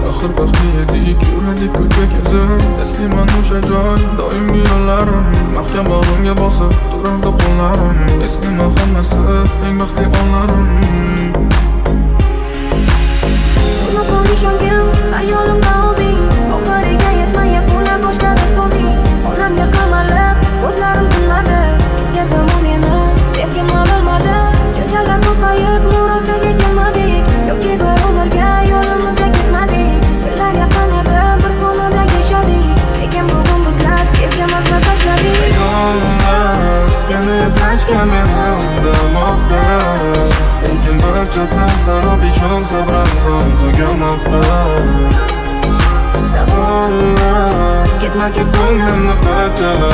axir baxtli edik, yurardik ko'cha kezib. Esli mana o'sha joy, doimgi yo'llarim. Mahkam bag'rimga bosib turardi qo'llarim. Esli hammasi, eng baxtli onlarim. Unutib ishongan xayolimda o'zing, oxiriga yetmay yakuna boshladi so'zing. Olamga qamalib, ko'zlarim tinmadi. Sevdim u meni, sevgim ololmadi. Janjallar ko'payib, murosaga kelmadik. Yoki bir umrga yo'limizda ketmadik. Yillar yaqin edi, bir xonada yashadik. Lekin bugun bizlar sevgimizni tashladik. Seni eslashga mening damoqda, lekin barchasi sarob ishon sabram ham tugamoqda. Savollar Ketma-ket ko'nglimni parchalar